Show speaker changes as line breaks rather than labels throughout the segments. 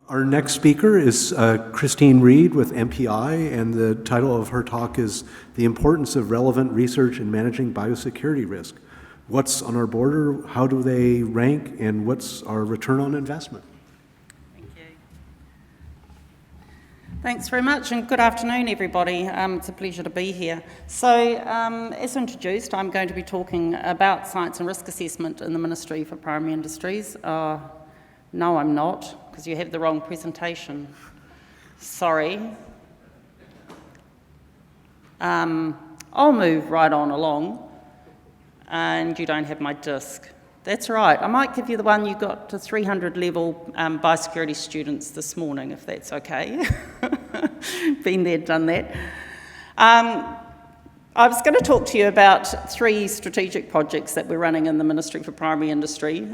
Our next speaker is Christine Reed with MPI, and the title of her talk is The Importance of Relevant Research in Managing Biosecurity Risk. What's on our border, how do they rank, and what's our return on investment?
Thank you. Thanks very much, and good afternoon, everybody. It's a pleasure to be here. So, as introduced, I'm going to be talking about science and risk assessment in the Ministry for Primary Industries. No, I'm not, because you have the wrong presentation. Sorry. I'll move right on along, and you don't have my disc. That's right. I might give you the one you got to 300 level biosecurity students this morning, if that's okay. Been there, done that. I was going to talk to you about 3 strategic projects that we're running in the Ministry for Primary Industry.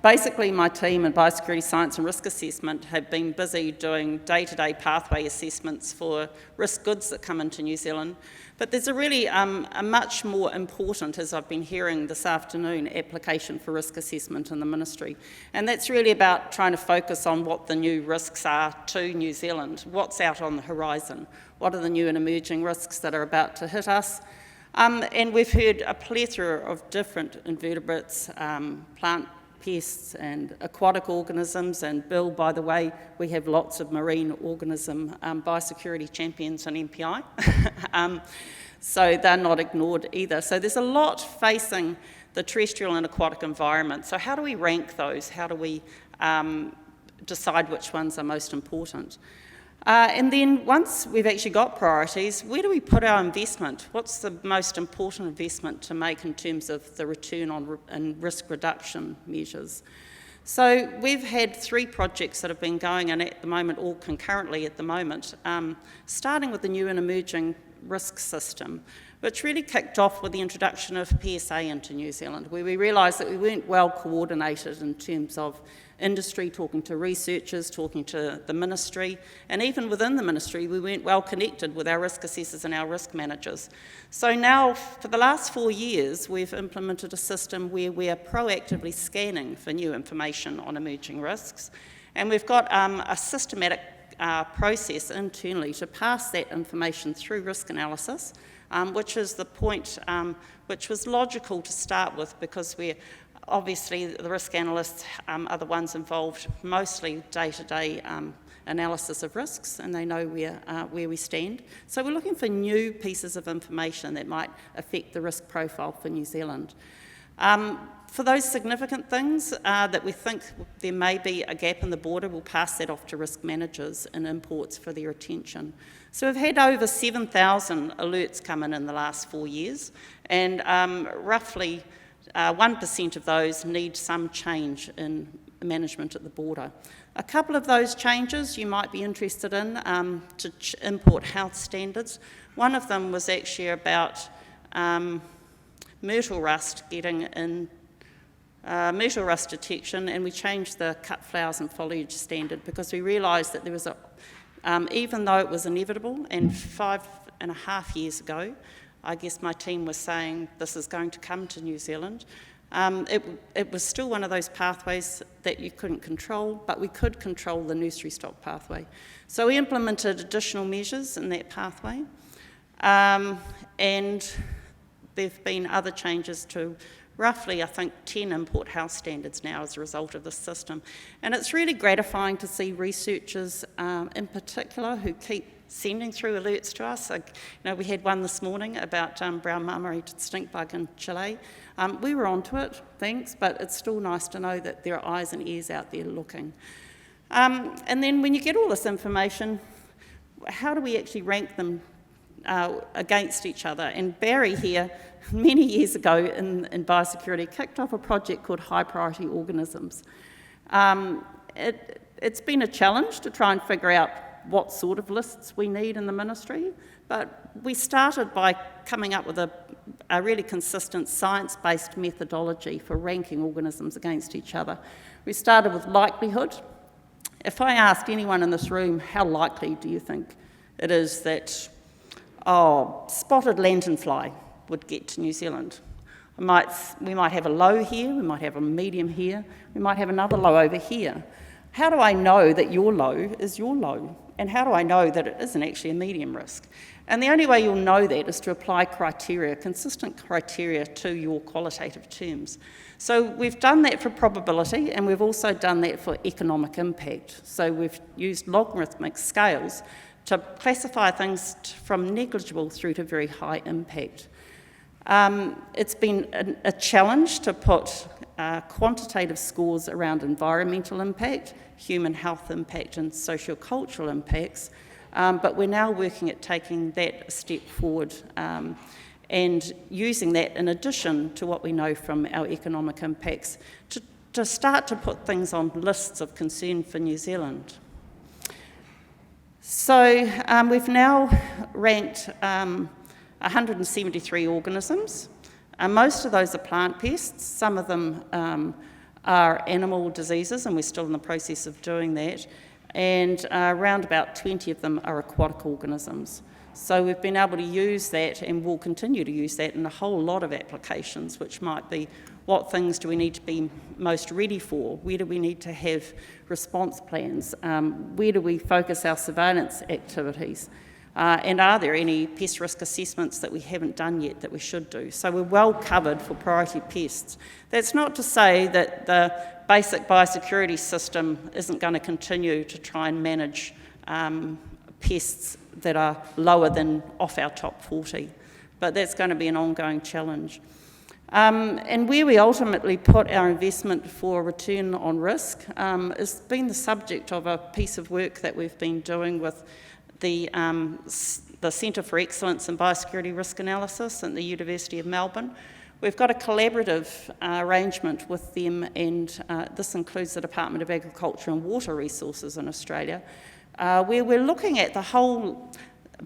Basically, my team in Biosecurity Science and Risk Assessment have been busy doing day-to-day pathway assessments for risk goods that come into New Zealand. But there's a really a much more important, as I've been hearing this afternoon, application for risk assessment in the Ministry. And that's really about trying to focus on what the new risks are to New Zealand, what's out on the horizon, what are the new and emerging risks that are about to hit us. And we've heard a plethora of different invertebrates, plant pests and aquatic organisms, and Bill, by the way, we have lots of marine organism biosecurity champions in MPI, so they're not ignored either. So there's a lot facing the terrestrial and aquatic environment. So how do we rank those? How do we decide which ones are most important? And then once we've actually got priorities, where do we put our investment? What's the most important investment to make in terms of the return on and risk reduction measures? So we've had 3 projects that have been going in at the moment, all concurrently at the moment, starting with the new and emerging risk system, which really kicked off with the introduction of PSA into New Zealand, where we realised that we weren't well coordinated in terms of industry, talking to researchers, talking to the ministry, and even within the ministry we weren't well connected with our risk assessors and our risk managers. So now, for the last 4 years, we've implemented a system where we are proactively scanning for new information on emerging risks, and we've got a systematic process internally to pass that information through risk analysis, which is the point which was logical to start with, because we're obviously the risk analysts are the ones involved mostly day-to-day analysis of risks, and they know where we stand. So we're looking for new pieces of information that might affect the risk profile for New Zealand. For those significant things that we think there may be a gap in the border, we'll pass that off to risk managers and imports for their attention. So we've had over 7,000 alerts come in the last 4 years, and roughly 1% of those need some change in management at the border. A couple of those changes you might be interested in to import health standards. One of them was actually about myrtle rust getting in, myrtle rust detection, and we changed the cut flowers and foliage standard because we realised that there was even though it was inevitable, and 5.5 years ago, I guess my team was saying this is going to come to New Zealand. It was still one of those pathways that you couldn't control, but we could control the nursery stock pathway. So we implemented additional measures in that pathway, and there have been other changes to roughly, I think, 10 import health standards now as a result of this system. And it's really gratifying to see researchers in particular who keep sending through alerts to us. We had one this morning about brown marmorated stink bug in Chile. We were onto it, thanks, but it's still nice to know that there are eyes and ears out there looking. And then when you get all this information, how do we actually rank them against each other? And Barry here, many years ago in biosecurity, kicked off a project called High Priority Organisms. It's been a challenge to try and figure out what sort of lists we need in the ministry, but we started by coming up with a really consistent science-based methodology for ranking organisms against each other. We started with likelihood. If I asked anyone in this room, how likely do you think it is that spotted lanternfly would get to New Zealand? We might have a low here, we might have a medium here, we might have another low over here. how do I know that your low is your low? And how do I know that it isn't actually a medium risk? And the only way you'll know that is to apply criteria, consistent criteria to your qualitative terms. So we've done that for probability, and we've also done that for economic impact. So we've used logarithmic scales to classify things from negligible through to very high impact. It's been a challenge to put quantitative scores around environmental impact, human health impact, and socio-cultural impacts, but we're now working at taking that a step forward and using that in addition to what we know from our economic impacts to start to put things on lists of concern for New Zealand. So we've now ranked 173 organisms. Most of those are plant pests. Some of them are animal diseases, and we're still in the process of doing that. And around about 20 of them are aquatic organisms. So we've been able to use that, and we'll continue to use that in a whole lot of applications, which might be what things do we need to be most ready for? Where do we need to have response plans? Where do we focus our surveillance activities? And are there any pest risk assessments that we haven't done yet that we should do? So we're well covered for priority pests. That's not to say that the basic biosecurity system isn't going to continue to try and manage pests that are lower than off our top 40, but that's going to be an ongoing challenge. And where we ultimately put our investment for return on risk has been the subject of a piece of work that we've been doing with the Centre for Excellence in Biosecurity Risk Analysis at the University of Melbourne. We've got a collaborative arrangement with them, and this includes the Department of Agriculture and Water Resources in Australia, where we're looking at the whole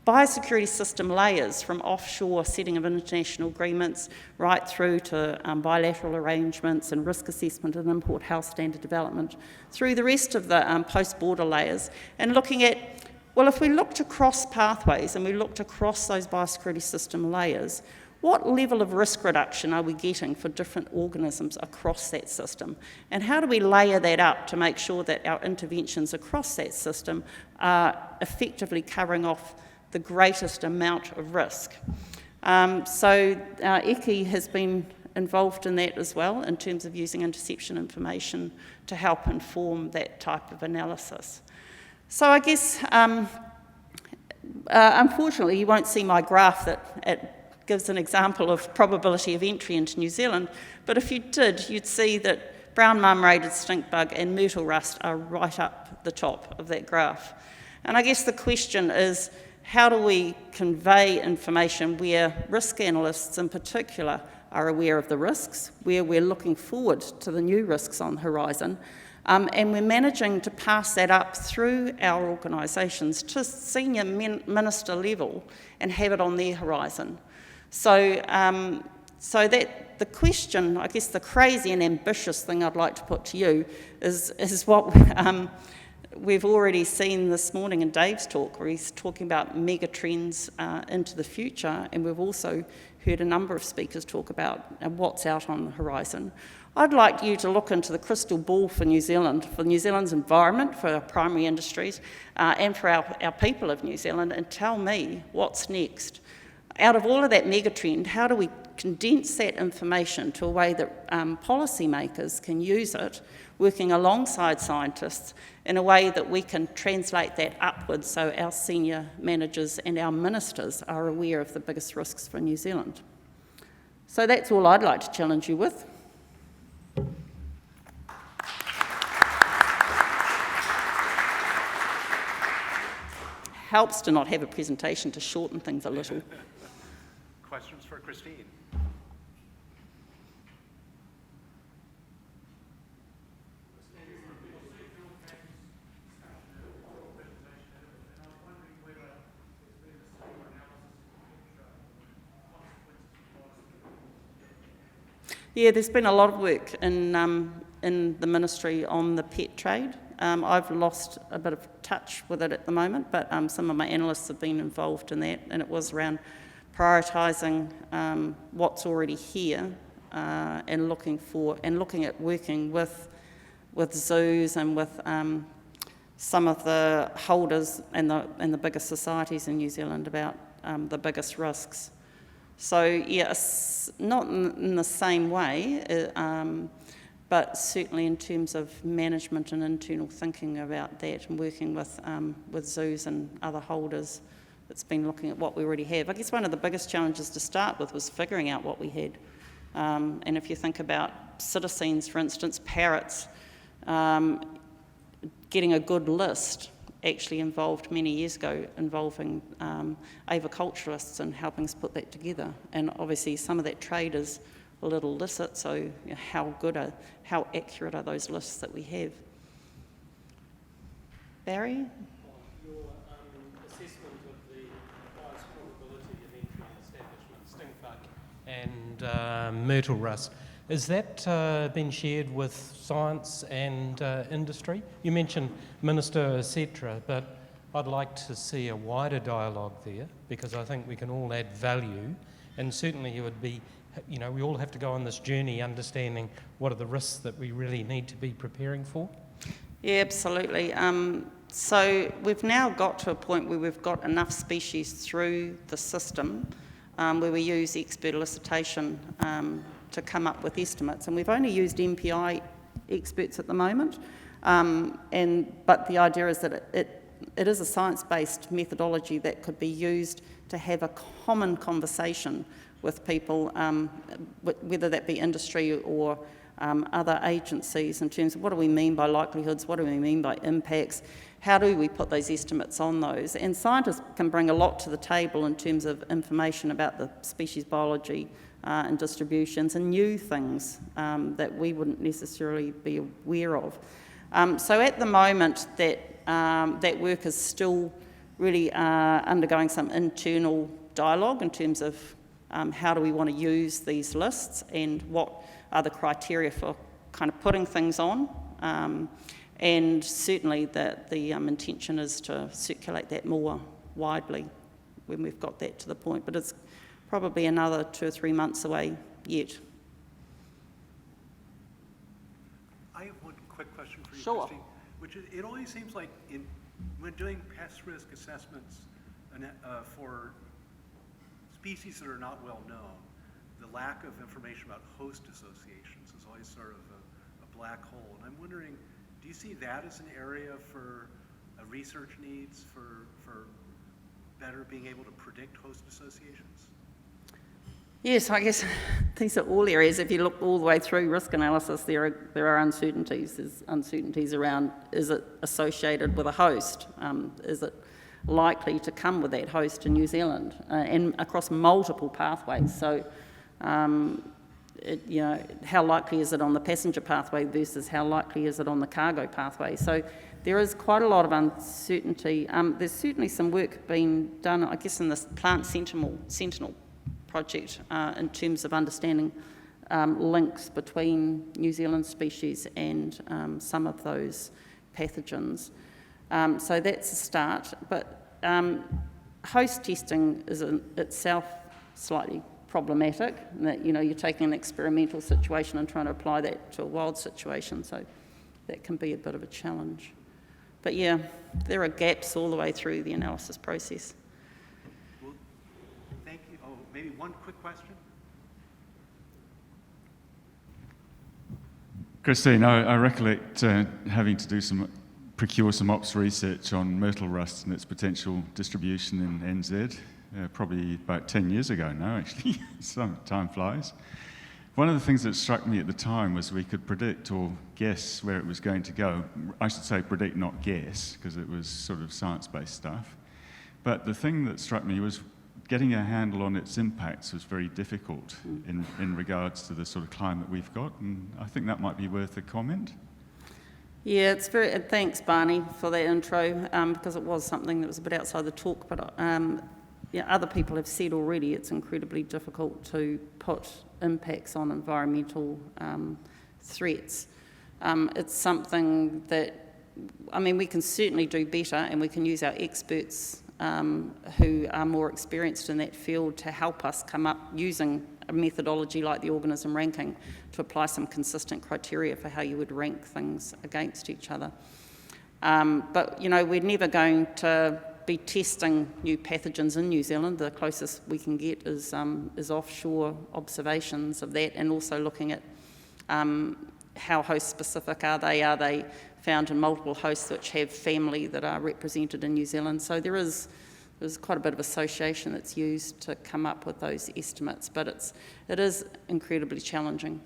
biosecurity system layers, from offshore setting of international agreements right through to bilateral arrangements and risk assessment and import health standard development, through the rest of the post-border layers, and looking at, well, if we looked across pathways and we looked across those biosecurity system layers, what level of risk reduction are we getting for different organisms across that system? And how do we layer that up to make sure that our interventions across that system are effectively covering off the greatest amount of risk? So ECI has been involved in that as well, in terms of using interception information to help inform that type of analysis. So I guess, unfortunately, you won't see my graph that gives an example of probability of entry into New Zealand, but if you did, you'd see that brown marmorated stink bug and myrtle rust are right up the top of that graph. And I guess the question is, how do we convey information where risk analysts in particular are aware of the risks, where we're looking forward to the new risks on the horizon, and we're managing to pass that up through our organisations to senior minister level and have it on their horizon. So that the question, I guess the crazy and ambitious thing I'd like to put to you is what we've already seen this morning in Dave's talk, where he's talking about mega trends into the future, and we've also heard a number of speakers talk about what's out on the horizon. I'd like you to look into the crystal ball for New Zealand, for New Zealand's environment, for our primary industries, and for our people of New Zealand, and tell me what's next. Out of all of that megatrend, how do we condense that information to a way that policymakers can use it, working alongside scientists, in a way that we can translate that upwards so our senior managers and our ministers are aware of the biggest risks for New Zealand? So that's all I'd like to challenge you with. Helps to not have a presentation to shorten things a little.
Questions for Christine?
Yeah, there's been a lot of work in the ministry on the pet trade. I've lost a bit of touch with it at the moment, but some of my analysts have been involved in that, and it was around prioritising what's already here and looking at working with zoos and with some of the holders and the biggest societies in New Zealand about the biggest risks. So yeah, not in the same way, but certainly in terms of management and internal thinking about that and working with zoos and other holders, it's been looking at what we already have. I guess one of the biggest challenges to start with was figuring out what we had. And if you think about citizens, for instance, parrots, getting a good list actually involved many years ago involving aviculturists and helping us put that together. And obviously some of that trade is a little illicit, so you know, how accurate are those lists that we have? Barry?
Your assessment of the highest probability of entry and establishment, stinkbug and myrtle rust, has that been shared with science and industry? You mentioned Minister, etc., but I'd like to see a wider dialogue there because I think we can all add value, and certainly it would be, you know, we all have to go on this journey understanding what are the risks that we really need to be preparing for.
Yeah, absolutely. So we've now got to a point where we've got enough species through the system where we use expert elicitation to come up with estimates, and we've only used MPI experts at the moment, but the idea is that it is a science-based methodology that could be used to have a common conversation with people, whether that be industry or other agencies, in terms of what do we mean by likelihoods, what do we mean by impacts, how do we put those estimates on those. And scientists can bring a lot to the table in terms of information about the species biology and distributions and new things that we wouldn't necessarily be aware of. So at the moment that work is still really undergoing some internal dialogue in terms of how do we want to use these lists and what are the criteria for kind of putting things on. And certainly the intention is to circulate that more widely when we've got that to the point. But it's probably another 2 or 3 months away yet.
I have one quick question for you,
Sure.
Christine, which is, it always seems like when doing pest risk assessments for species that are not well known, the lack of information about host associations is always sort of a black hole. And I'm wondering, do you see that as an area for research needs for better being able to predict host associations?
Yes, I guess these are all areas. If you look all the way through risk analysis, there are uncertainties. There's uncertainties around, is it associated with a host? Is it likely to come with that host in New Zealand and across multiple pathways? So, you know, how likely is it on the passenger pathway versus how likely is it on the cargo pathway? So there is quite a lot of uncertainty. There's certainly some work being done, I guess, in this Plant Sentinel project in terms of understanding links between New Zealand species and some of those pathogens. So that's a start, but host testing is in itself slightly problematic, in that, you know, you're taking an experimental situation and trying to apply that to a wild situation, so that can be a bit of a challenge. But yeah, there are gaps all the way through the analysis process.
Well, thank you. Oh, maybe one quick question?
Christine, I recollect having to procure some ops research on myrtle rust and its potential distribution in NZ, probably about 10 years ago now, actually. Some time flies. One of the things that struck me at the time was we could predict or guess where it was going to go. I should say predict, not guess, because it was sort of science-based stuff. But the thing that struck me was getting a handle on its impacts was very difficult in regards to the sort of climate we've got, and I think that might be worth a comment.
Yeah, it's very. Thanks, Barney, for that intro, because it was something that was a bit outside the talk. But yeah, other people have said already it's incredibly difficult to put impacts on environmental threats. It's something that, I mean, we can certainly do better, and we can use our experts who are more experienced in that field to help us come up using a methodology like the organism ranking to apply some consistent criteria for how you would rank things against each other. But, we're never going to be testing new pathogens in New Zealand. The closest we can get is offshore observations of that, and also looking at how host-specific are they? Are they found in multiple hosts which have family that are represented in New Zealand? So there's quite a bit of association that's used to come up with those estimates, but it is incredibly challenging.